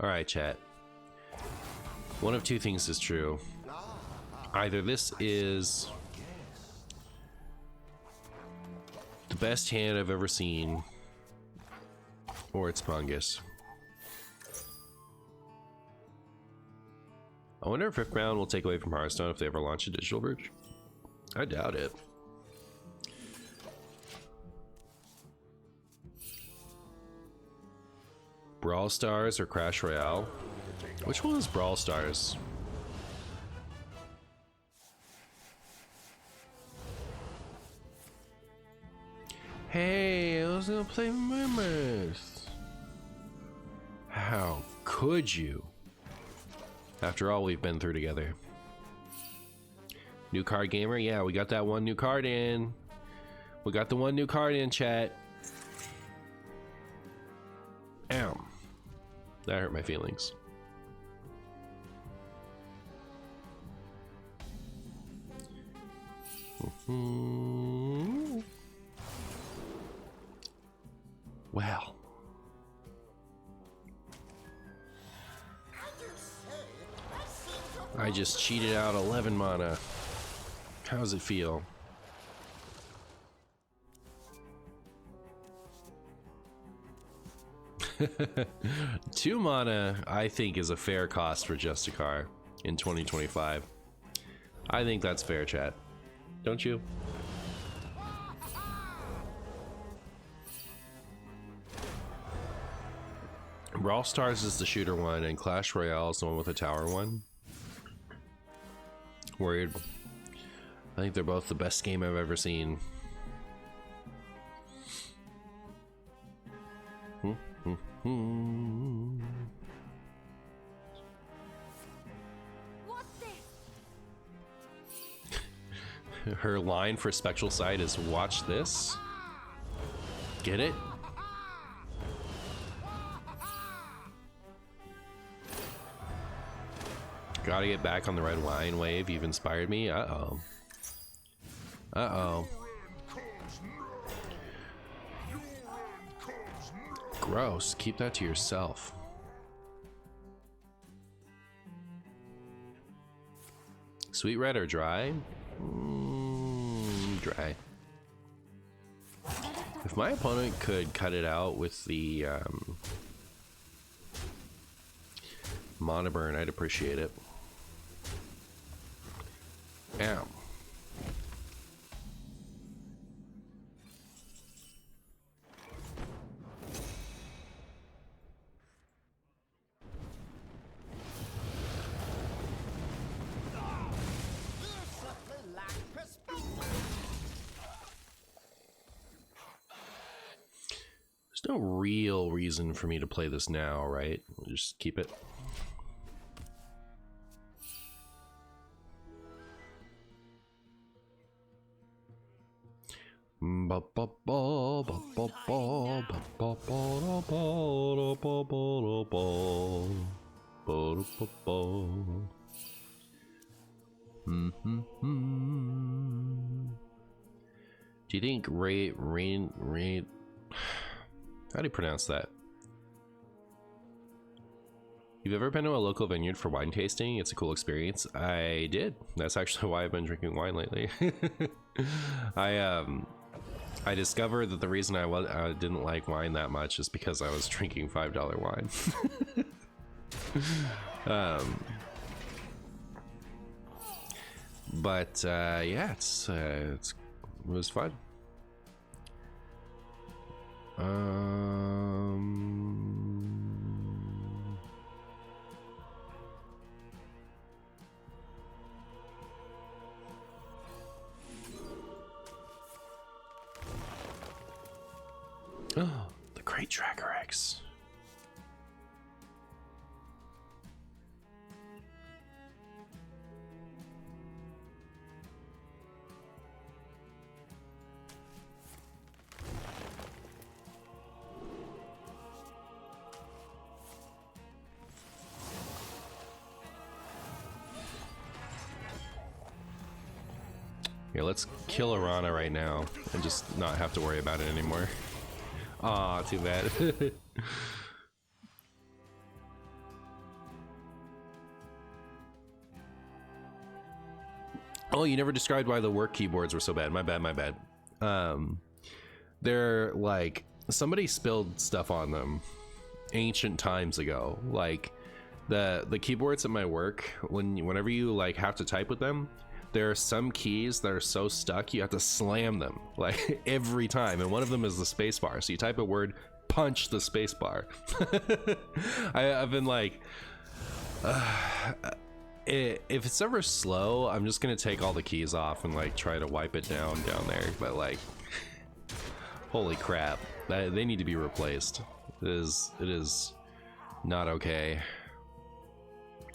Alright, chat. One of two things is true. Either this is the best hand I've ever seen, or it's Mongus. I wonder if Riftbound will take away from Hearthstone if they ever launch a digital version. I doubt it. Brawl Stars or Crash Royale? Which one is Brawl Stars? Hey, I was gonna play menace. How could you? After all we've been through together. New card gamer? Yeah, we got that one new card in. We got the one new card in, chat. Ow. That hurt my feelings. Well. I just cheated out 11 mana. How does it feel? Two mana, I think, is a fair cost for Justicar in 2025. I think that's fair, chat. Don't you? Brawl Stars is the shooter one, and Clash Royale is the one with the tower one. Worried. I think they're both the best game I've ever seen. Her line for Spectral Sight is watch this. Get it? Gotta get back on the red wine wave. You've inspired me. Uh-oh. Uh-oh. Gross. Keep that to yourself. Sweet red or dry? Dry. If my opponent could cut it out with the mana burn, I'd appreciate it. Ow. There's no real reason for me to play this now, right? We'll just keep it. Do you think rain how do you pronounce that? You've ever been to a local vineyard for wine tasting? It's a cool experience. I did. That's actually why I've been drinking wine lately. I discovered that the reason I didn't like wine that much is because I was drinking $5 wine. But yeah, it was fun. Oh, the Great Dracorex. Here, let's kill Arana right now and just not have to worry about it anymore. Aw, too bad. Oh, you never described why the work keyboards were so bad. My bad, my bad. They're like, somebody spilled stuff on them ancient times ago. Like the keyboards at my work, whenever you like have to type with them, there are some keys that are so stuck you have to slam them like every time, and one of them is the space bar. So you type a word, punch the space bar. I've been like, if it's ever slow, I'm just gonna take all the keys off and like try to wipe it down there. But like, holy crap, they need to be replaced. It is not okay.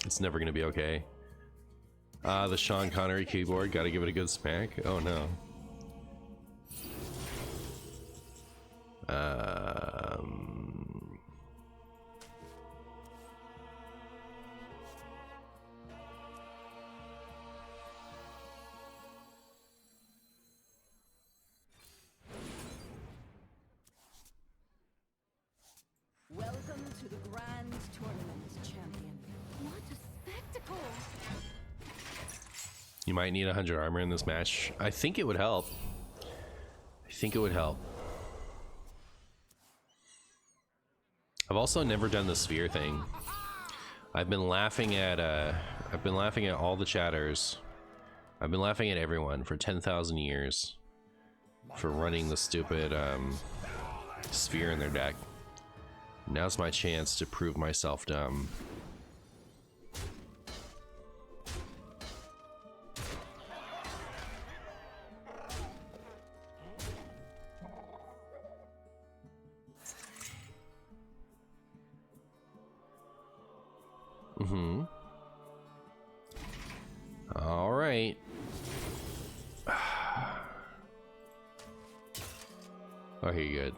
It's never gonna be okay. The Sean Connery keyboard, gotta give it a good smack. Oh no. Welcome to the Grand Tournament, champion. What a spectacle! You might need 100 armor in this match. I think it would help. I think it would help. I've also never done the sphere thing. I've been laughing at all the chatters. I've been laughing at everyone for 10,000 years for running the stupid sphere in their deck. Now's my chance to prove myself dumb. All right. Oh, here you good.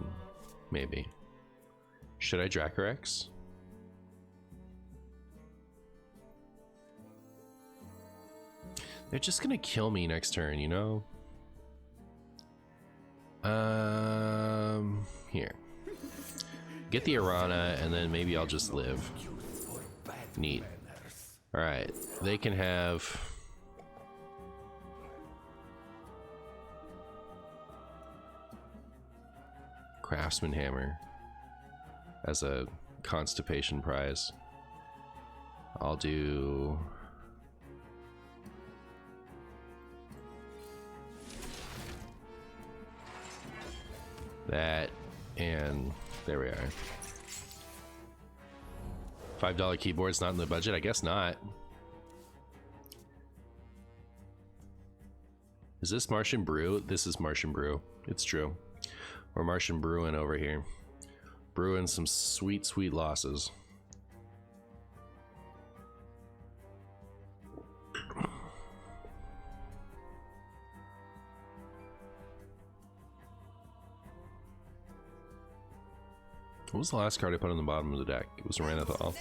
Maybe. Should I Dracorex? They're just gonna kill me next turn, you know? Here. Get the Arana, and then maybe I'll just live. Neat. Alright, they can have... Craftsman Hammer as a constipation prize. I'll do... that, and there we are. $5 keyboard's not in the budget? I guess not. Is this MartianBuu? This is MartianBuu. It's true. We're MartianBuuing over here. Brewing some sweet, sweet losses. What was the last card I put on the bottom of the deck? It was Ranithal.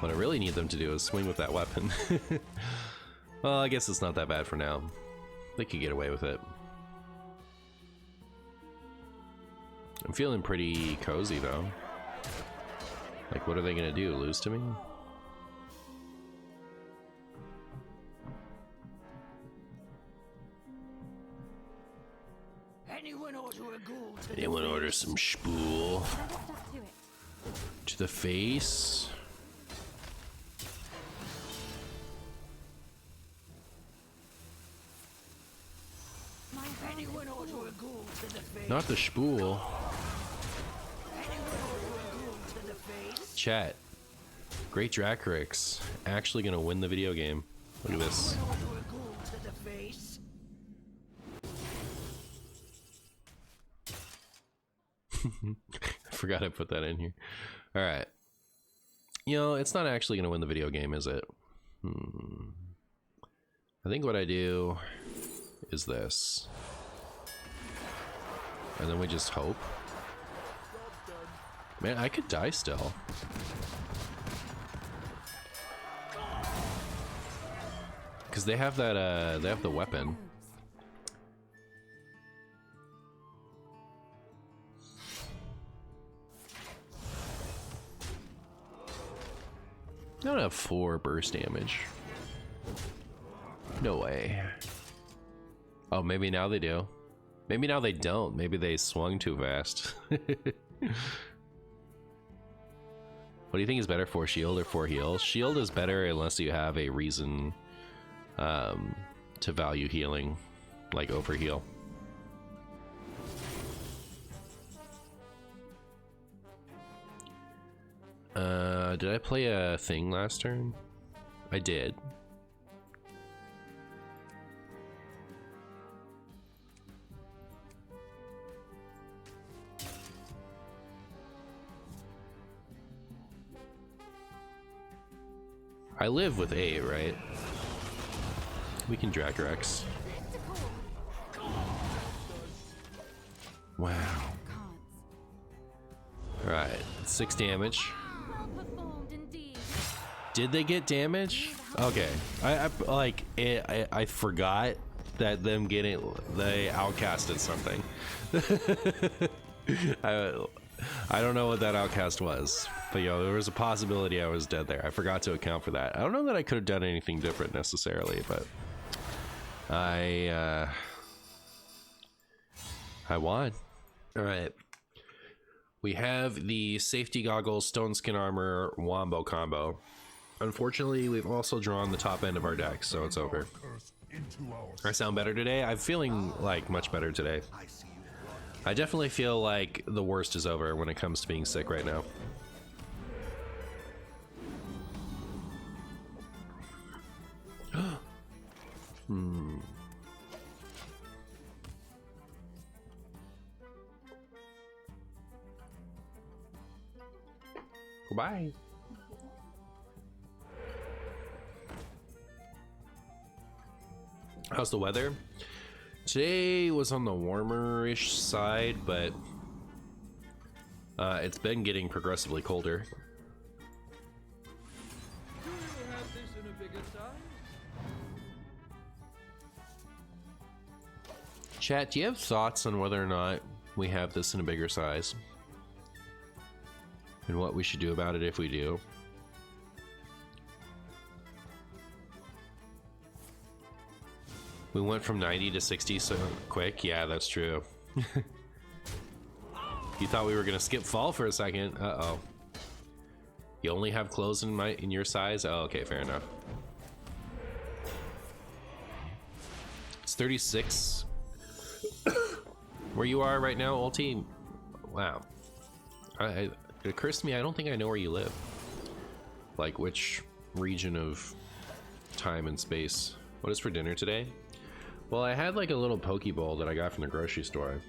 What I really need them to do is swing with that weapon. Well, I guess it's not that bad for now. They could get away with it. I'm feeling pretty cozy though. Like, what are they gonna do? Lose to me? Anyone order some spool? To the face. Not the spool. Chat. Great Dracorex actually gonna win the video game. Look at this. I forgot I put that in here. Alright. You know, it's not actually gonna win the video game, is it? I think what I do is this. And then we just hope. Man, I could die still. Because they have that, they have the weapon. don't have 4 burst damage. No way. Oh, maybe now they do. Maybe now they don't. Maybe they swung too fast. What do you think is better, 4 shield or 4 heal? Shield is better unless you have a reason to value healing, like overheal. Did I play a thing last turn? I did. I live with 8, right? We can Dracorex. Wow. Alright, 6 damage. Did they get damage? Okay, I forgot that them getting, they outcasted something. I don't know what that outcast was, but yo, there was a possibility I was dead there. I forgot to account for that. I don't know that I could have done anything different necessarily, but I won. All right. We have the safety goggles, stone skin armor, wombo combo. Unfortunately, we've also drawn the top end of our deck, so it's over. I sound better today? I'm feeling like much better today. I definitely feel like the worst is over when it comes to being sick right now. Goodbye. How's the weather? Today was on the warmer-ish side, but it's been getting progressively colder. Do you have this in a bigger size? Chat, do you have thoughts on whether or not we have this in a bigger size? And what we should do about it if we do? We went from 90 to 60 so quick. Yeah, that's true. You thought we were gonna skip fall for a second. Uh-oh. You only have clothes in your size? Oh, okay, fair enough. It's 36. Where you are right now, ulti? Wow. It occurs to me, I don't think I know where you live. Like which region of time and space. What is for dinner today? Well, I had like a little poke bowl that I got from the grocery store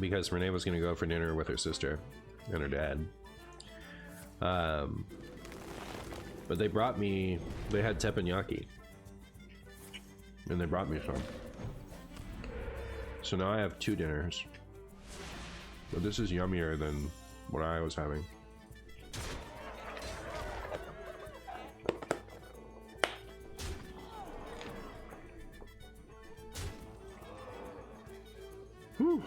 because Renee was gonna go for dinner with her sister and her dad. But they brought me, they had teppanyaki and they brought me some. So now I have 2 dinners. But this is yummier than what I was having. Whew.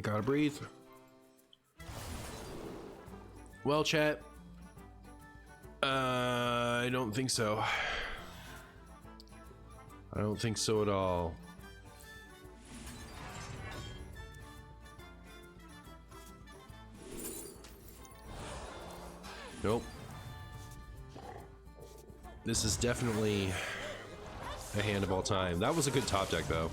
Gotta breathe. Well, chat. I don't think so. I don't think so at all. Nope. This is definitely a hand of all time. That was a good top deck, though.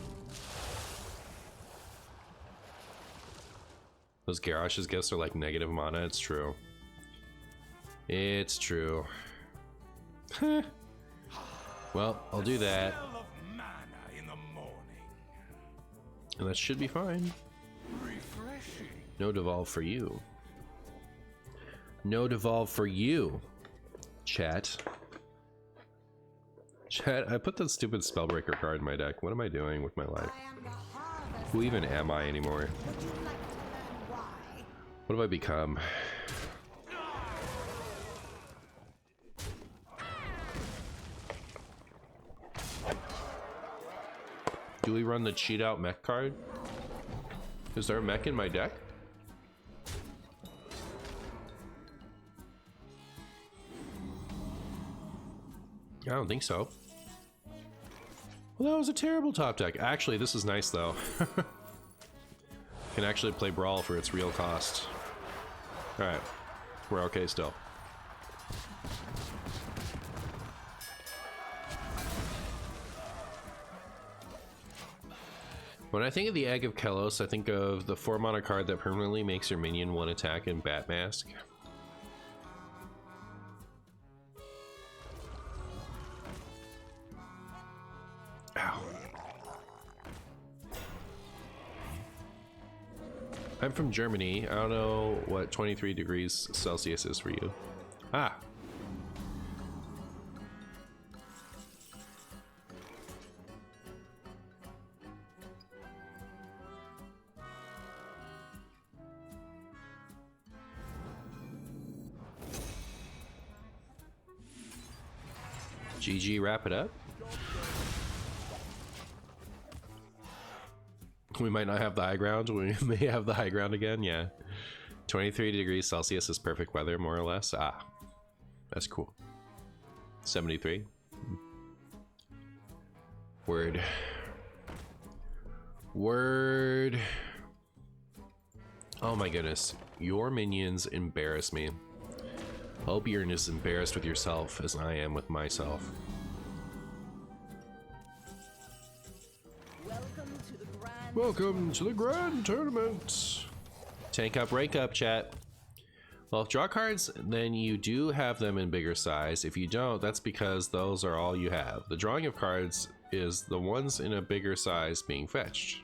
Those Garrosh's gifts are like negative mana. It's true. It's true. Well, I'll do that. And that should be fine. No devolve for you. No devolve for you, chat. Chat, I put that stupid Spellbreaker card in my deck. What am I doing with my life? Who even am I anymore? What have I become? Do we run the cheat out mech card? Is there a mech in my deck? I don't think so. Well, that was a terrible top deck. Actually, this is nice though. Can actually play Brawl for its real cost. Alright, we're okay still. When I think of the Egg of Kelos, I think of the 4-mana card that permanently makes your minion 1 attack in Bat Mask. Ow. I'm from Germany. I don't know what 23 degrees Celsius is for you. Ah. GG, wrap it up. We might not have the high ground. We may have the high ground again. Yeah. 23 degrees Celsius is perfect weather, more or less. Ah, that's cool. 73. Word. Word. Oh my goodness. Your minions embarrass me. Hope you're as embarrassed with yourself as I am with myself. Welcome to the Grand Tournament. Tank up, rank up, chat. Well, if draw cards, then you do have them in bigger size. If you don't, that's because those are all you have. The drawing of cards is the ones in a bigger size being fetched.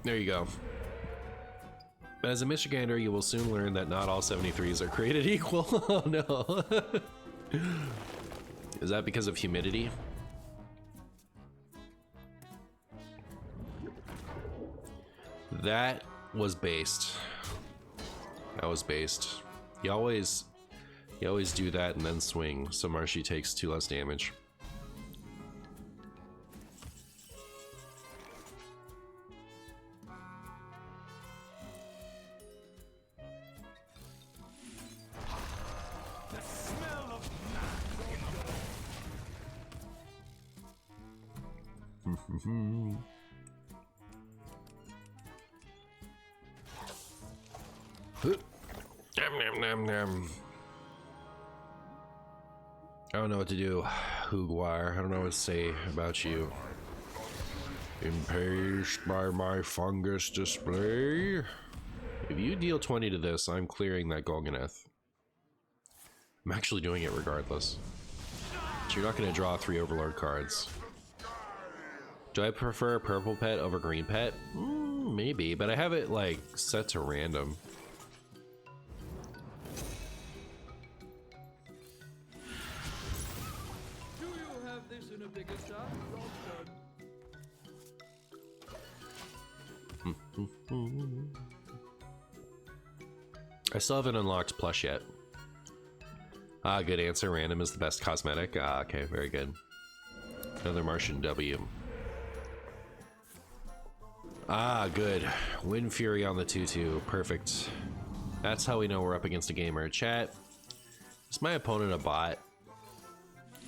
There you go. As a Michigander, you will soon learn that not all 73s are created equal. Oh no. Is that because of humidity? That was based. That was based. You always do that and then swing, so Marshy takes 2 less damage. I don't know what to do, Hugwire. I don't know what to say about you. Impaged by my fungus display. If you deal 20 to this, I'm clearing that Golganeth. I'm actually doing it regardless. So you're not going to draw 3 Overlord cards. Do I prefer purple pet over green pet? Maybe, but I have it like set to random. Do you have this in a bigger size? I still haven't unlocked plush yet. Ah, good answer. Random is the best cosmetic. Ah, okay, very good. Another Martian W. Ah, good. Wind Fury on the 2-2. Perfect. That's how we know we're up against a gamer. Chat, is my opponent a bot?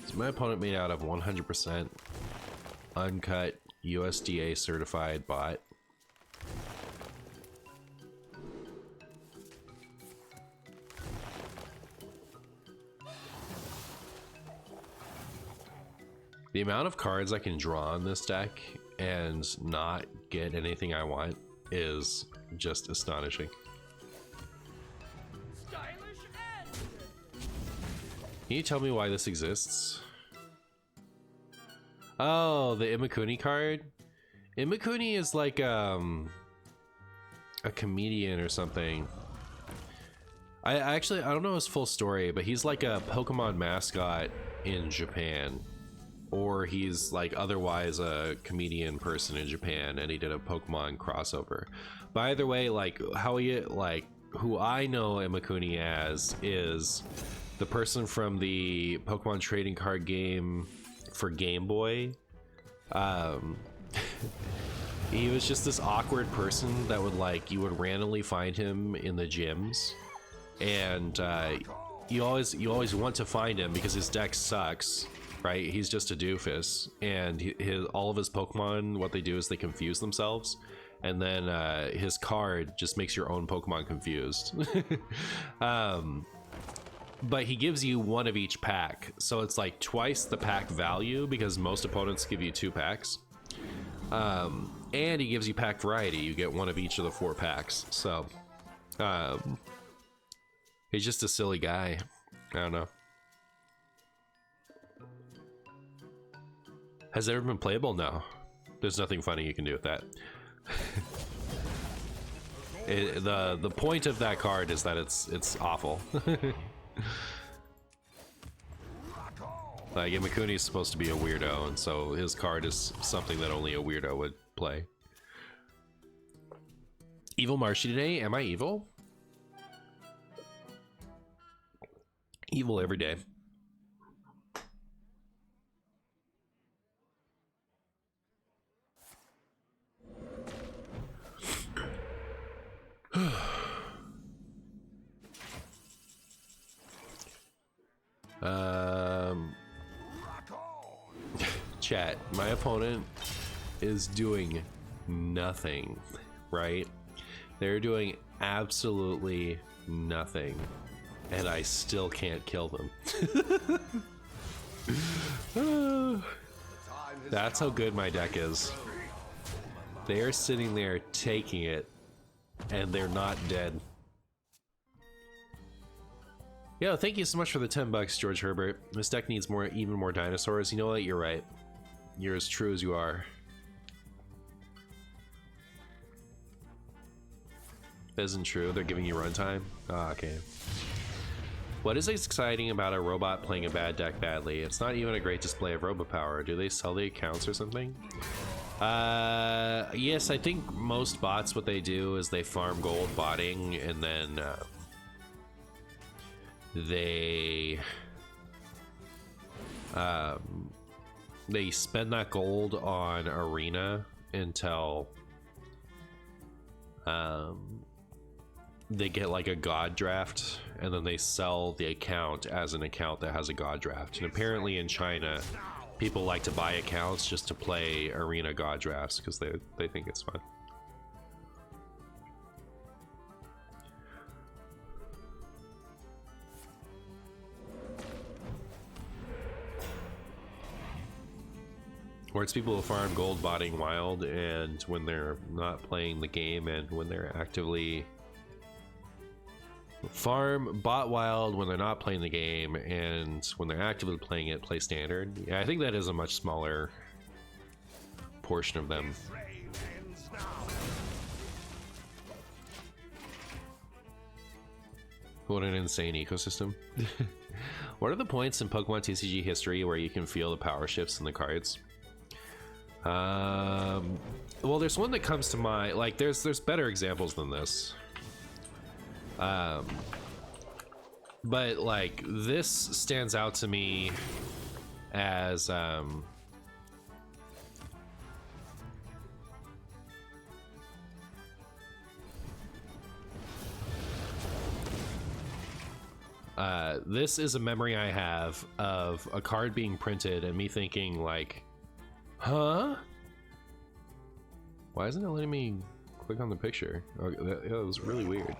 Is my opponent made out of 100% uncut USDA certified bot? The amount of cards I can draw in this deck and not get anything I want is just astonishing. Stylish and Can you tell me why this exists? Oh, the Imakuni card? Imakuni is like a comedian or something. I don't know his full story, but he's like a Pokemon mascot in Japan. Or he's like otherwise a comedian person in Japan and he did a Pokemon crossover. But either way, like how he, like who I know Imakuni as is the person from the Pokemon trading card game for Game Boy. He was just this awkward person that would like, you would randomly find him in the gyms and you always want to find him because his deck sucks, right? He's just a doofus, and all of his Pokemon, what they do is they confuse themselves, and then his card just makes your own Pokemon confused. But he gives you one of each pack, so it's like twice the pack value because most opponents give you 2 packs. And he gives you pack variety. You get one of each of the 4 packs. So he's just a silly guy. I don't know. Has it ever been playable? No. There's nothing funny you can do with that. The point of that card is that it's awful. Like, Imakuni is supposed to be a weirdo, and so his card is something that only a weirdo would play. Evil Marshy today? Am I evil? Evil every day. Chat, my opponent is doing nothing, right? They're doing absolutely nothing, and I still can't kill them. That's how good my deck is. They are sitting there taking it, and they're not dead. Yo, thank you so much for the $10, George Herbert. This deck needs even more dinosaurs. You know what? You're right. You're as true as you are. That isn't true. They're giving you runtime. Ah, okay. What is exciting about a robot playing a bad deck badly? It's not even a great display of robot power. Do they sell the accounts or something? Yes, I think most bots, what they do is they farm gold botting, and then they spend that gold on arena until they get like a god draft, and then they sell the account as an account that has a god draft. And apparently in China, people like to buy accounts just to play arena god drafts because they think it's fun. Or it's people who farm gold botting wild, and when they're not playing the game, and when they're actively farm bot wild when they're not playing the game, and when they're actively playing it, play standard. Yeah, I think that is a much smaller portion of them. What an insane ecosystem. What are the points in Pokemon TCG history where you can feel the power shifts in the cards? Well, there's one that comes to mind. Like, there's better examples than this. But like, this stands out to me as this is a memory I have of a card being printed and me thinking like, huh? Why isn't it letting me click on the picture? Oh, that was really weird.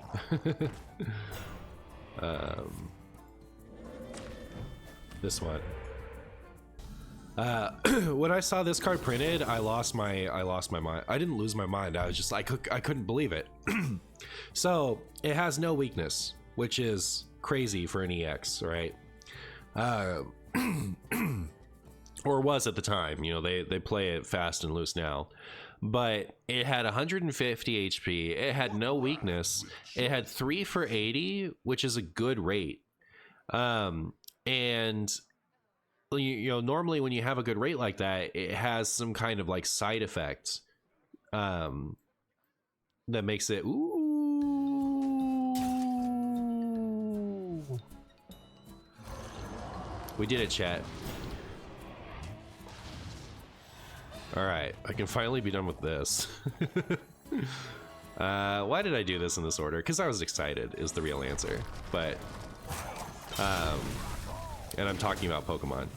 This one. When I saw this card printed, I lost my mind. I didn't lose my mind. I was just I couldn't believe it. So it has no weakness, which is crazy for an EX, right? Or was at the time. You know, they play it fast and loose now. But it had 150 HP. It had no weakness. It had 3 for 80, which is a good rate. And you know, normally when you have a good rate like that, it has some kind of like side effect that makes it ooh. We did it, chat. All right, I can finally be done with this. Why did I do this in this order? Because I was excited is the real answer. But And I'm talking about Pokemon.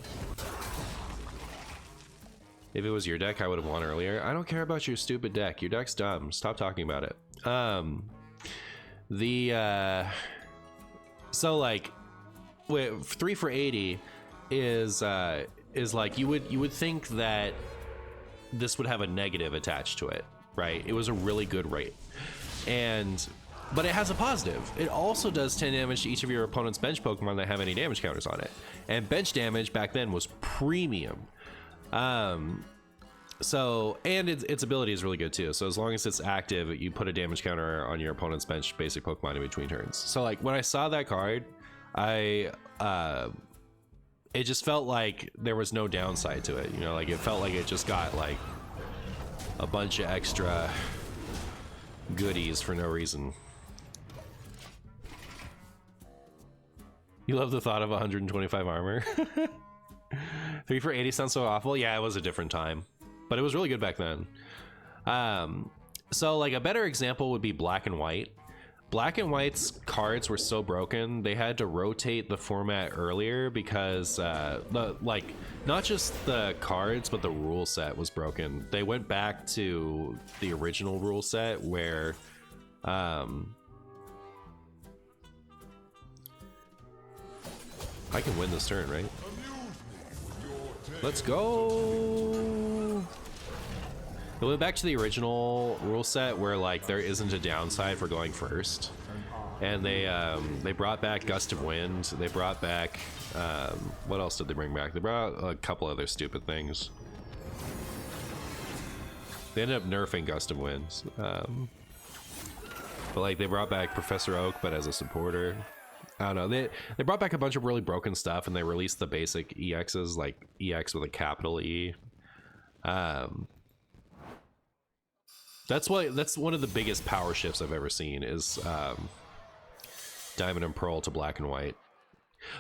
If it was your deck, I would have won earlier. I don't care about your stupid deck. Your deck's dumb. Stop talking about it. So like, 3 for 80 is like you would think that this would have a negative attached to it, right? It was a really good rate, but it has a positive. It also does 10 damage to each of your opponent's bench Pokemon that have any damage counters on it, and bench damage back then was premium. So, and its ability is really good too. So as long as it's active, you put a damage counter on your opponent's bench basic Pokemon in between turns. So like when I saw that card, it just felt like there was no downside to it. You know, like it felt like it just got like a bunch of extra goodies for no reason. You love the thought of 125 armor. 3 for 80 sounds so awful. Yeah, it was a different time, but it was really good back then. So like a better example would be Black and White. Black and White's cards were so broken, they had to rotate the format earlier because not just the cards, but the rule set was broken. They went back to the original rule set where I can win this turn, right? Let's go. It went back to the original rule set where like there isn't a downside for going first, and they brought back Gust of Wind. They brought back what else did they bring back? They brought a couple other stupid things. They ended up nerfing Gust of Winds, but like they brought back Professor Oak, but as a supporter. I don't know. They brought back a bunch of really broken stuff, and they released the basic EXs, like EX with a capital E. That's one of the biggest power shifts I've ever seen is Diamond and Pearl to Black and White.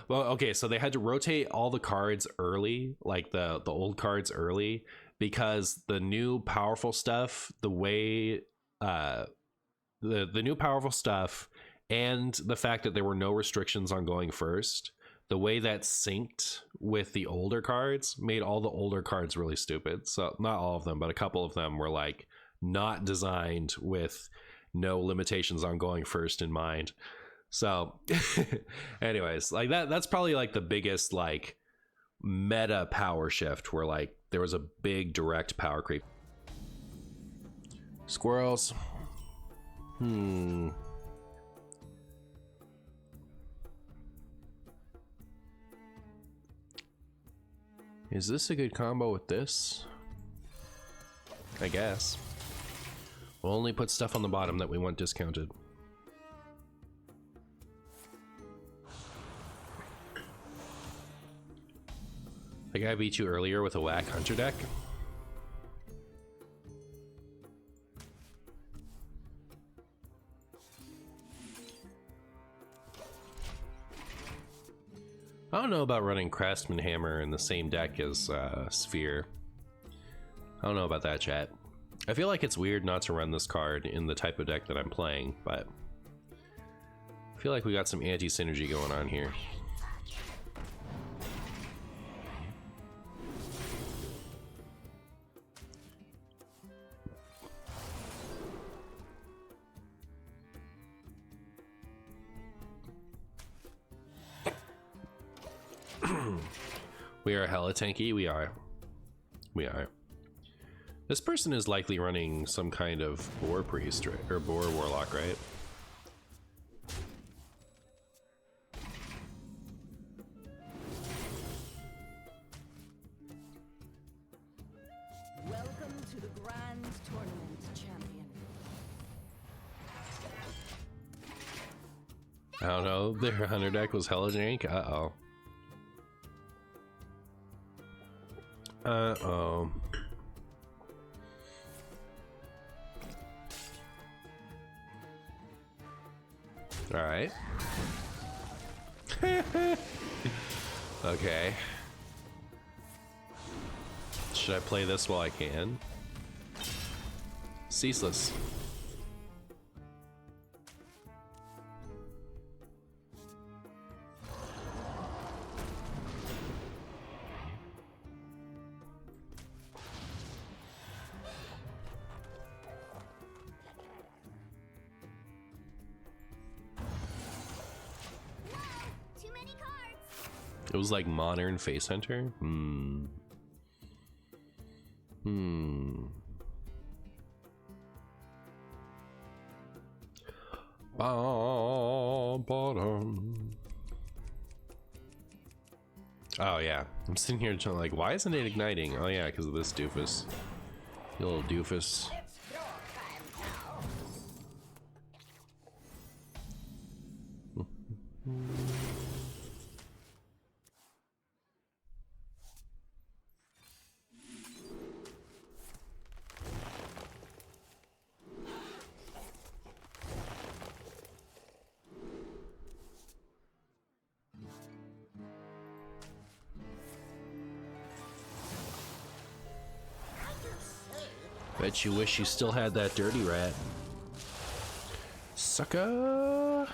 Well, okay, so they had to rotate all the cards early, like the old cards early, because the new powerful stuff, the way the new powerful stuff, and the fact that there were no restrictions on going first, the way that synced with the older cards made all the older cards really stupid. So not all of them, but a couple of them were like not designed with no limitations on going first in mind. So anyways, like that's probably like the biggest like meta power shift where like there was a big direct power creep. Squirrels. Is this a good combo with this? I guess. We'll only put stuff on the bottom that we want discounted. The guy beat you earlier with a whack hunter deck? I don't know about running Craftsman Hammer in the same deck as Sphere. I don't know about that, chat. I feel like it's weird not to run this card in the type of deck that I'm playing, but I feel like we got some anti-synergy going on here. We are hella tanky. We are. This person is likely running some kind of boar priest or boar warlock, right? Welcome to the Grand Tournament, champion. I don't know. Their hunter deck was hella jank. Uh-oh. Uh-oh. All right. Okay. Should I play this while I can? Ceaseless. It was like modern Face Hunter. Bottom. Oh yeah, I'm sitting here like, why isn't it igniting? Oh yeah, because of this doofus. You little doofus. Bet you wish you still had that dirty rat. Sucker!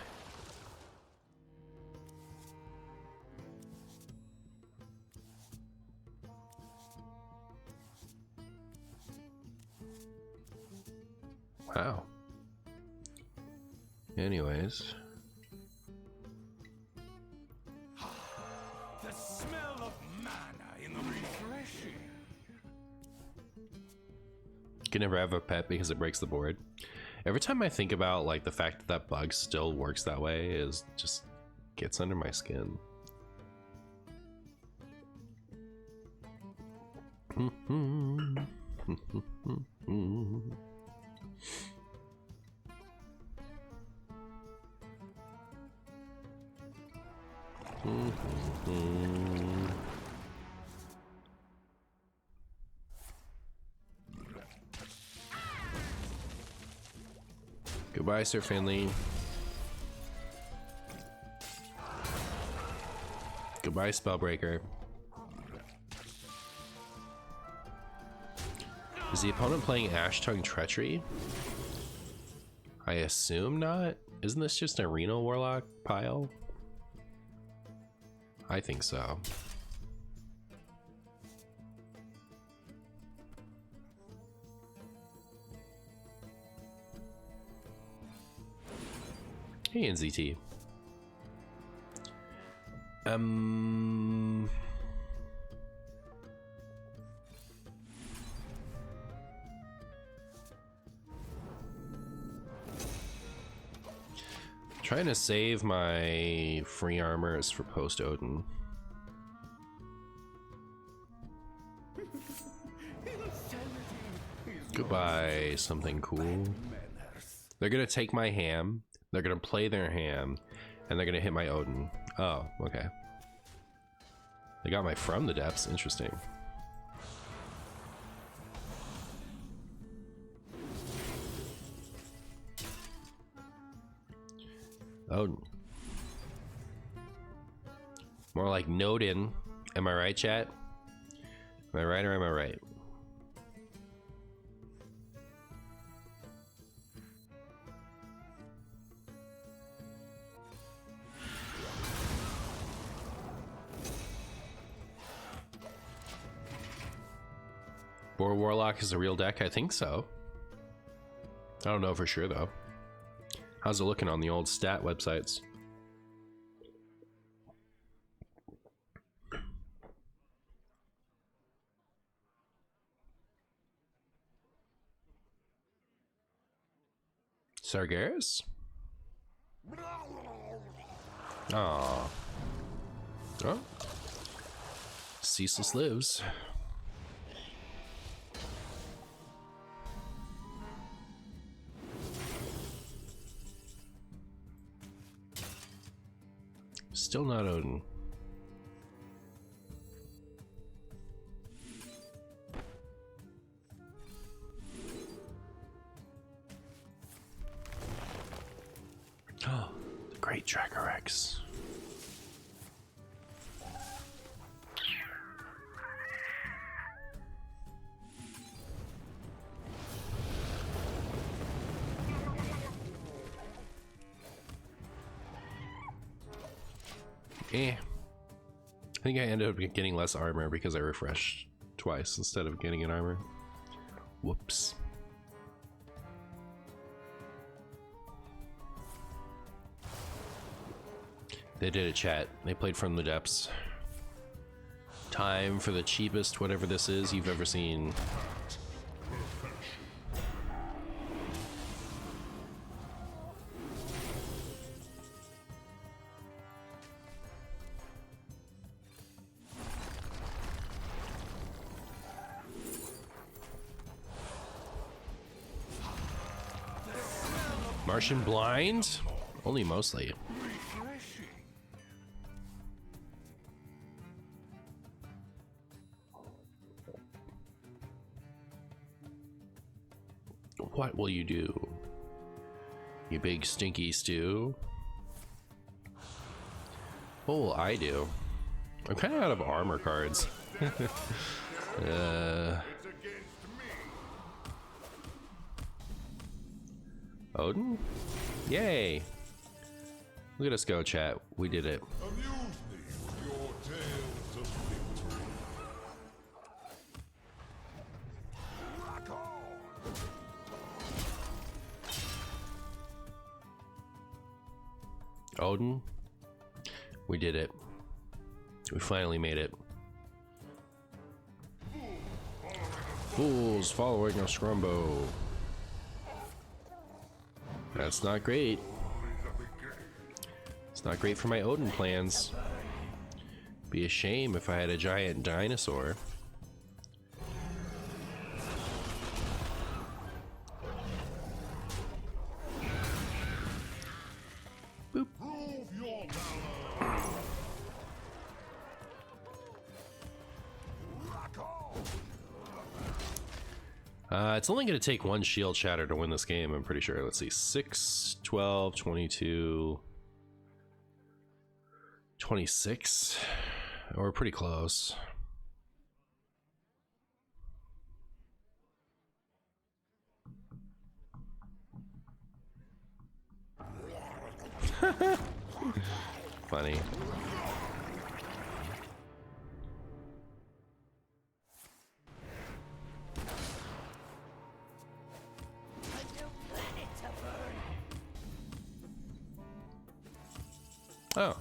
Wow. Anyways. The smell of mana in the refreshing. You can never have a pet because it breaks the board. Every time I think about like the fact that that bug still works that way is just gets under my skin. Goodbye, Sir Finley. Goodbye, Spellbreaker. Is the opponent playing Ashtongue Treachery? I assume not. Isn't this just an Arena Warlock pile? I think so. Hey, NZT. Trying to save my free armors for post Odin. Goodbye, something cool. They're gonna take my ham, they're gonna play their ham, and they're gonna hit my Odin. Oh, okay. They got my From the Depths, interesting. Odin. More like Nodin. Am I right, chat? Am I right or am I right? Boar Warlock is a real deck? I think so. I don't know for sure though. How's it looking on the old stat websites? Sargeras? Aww. Oh. Ceaseless lives. Still not Odin. Oh, the Great Dracorex. I think I ended up getting less armor because I refreshed twice instead of getting an armor. Whoops. They did a chat. They played From the Depths. Time for the cheapest whatever this is you've ever seen. Martian blind? Only mostly. Refreshing. What will you do? You big stinky stew? What will I do? I'm kind of out of armor cards. It's against me. Odin? Yay! Look at us go, chat. We did it. Amuse me with your tales of victory. Rock on. Odin? We did it. We finally made it. Fools following a scrumbo. That's not great. It's not great for my Odin plans. Be a shame if I had a giant dinosaur. Boop. Prove your valor. Rock on. It's only going to take one shield shatter to win this game, I'm pretty sure. Let's see. 6, 12, 22, 26. We're pretty close. Funny. Oh.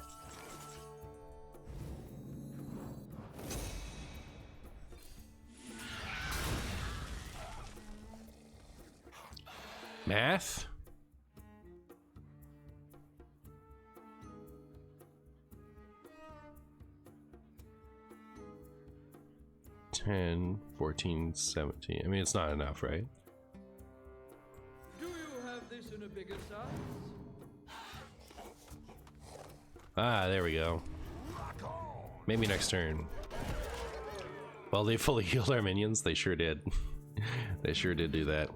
Math? $10, $14, $17. I mean, it's not enough, right? Do you have this in a bigger size? Ah, there we go. Maybe next turn. Well, they fully healed our minions. They sure did. They sure did do that.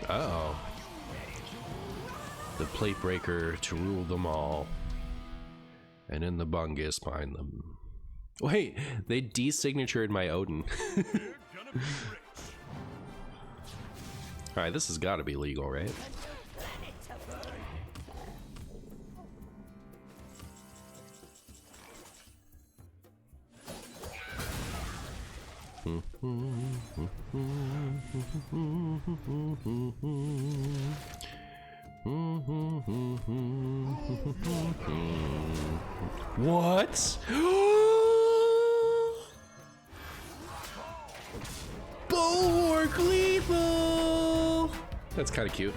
Uh-oh. The plate breaker to rule them all. And in the bungus behind them. Wait, they designatured my Odin. Alright, this has got to be legal, right? What? Bulwark lethal! That's kind of cute.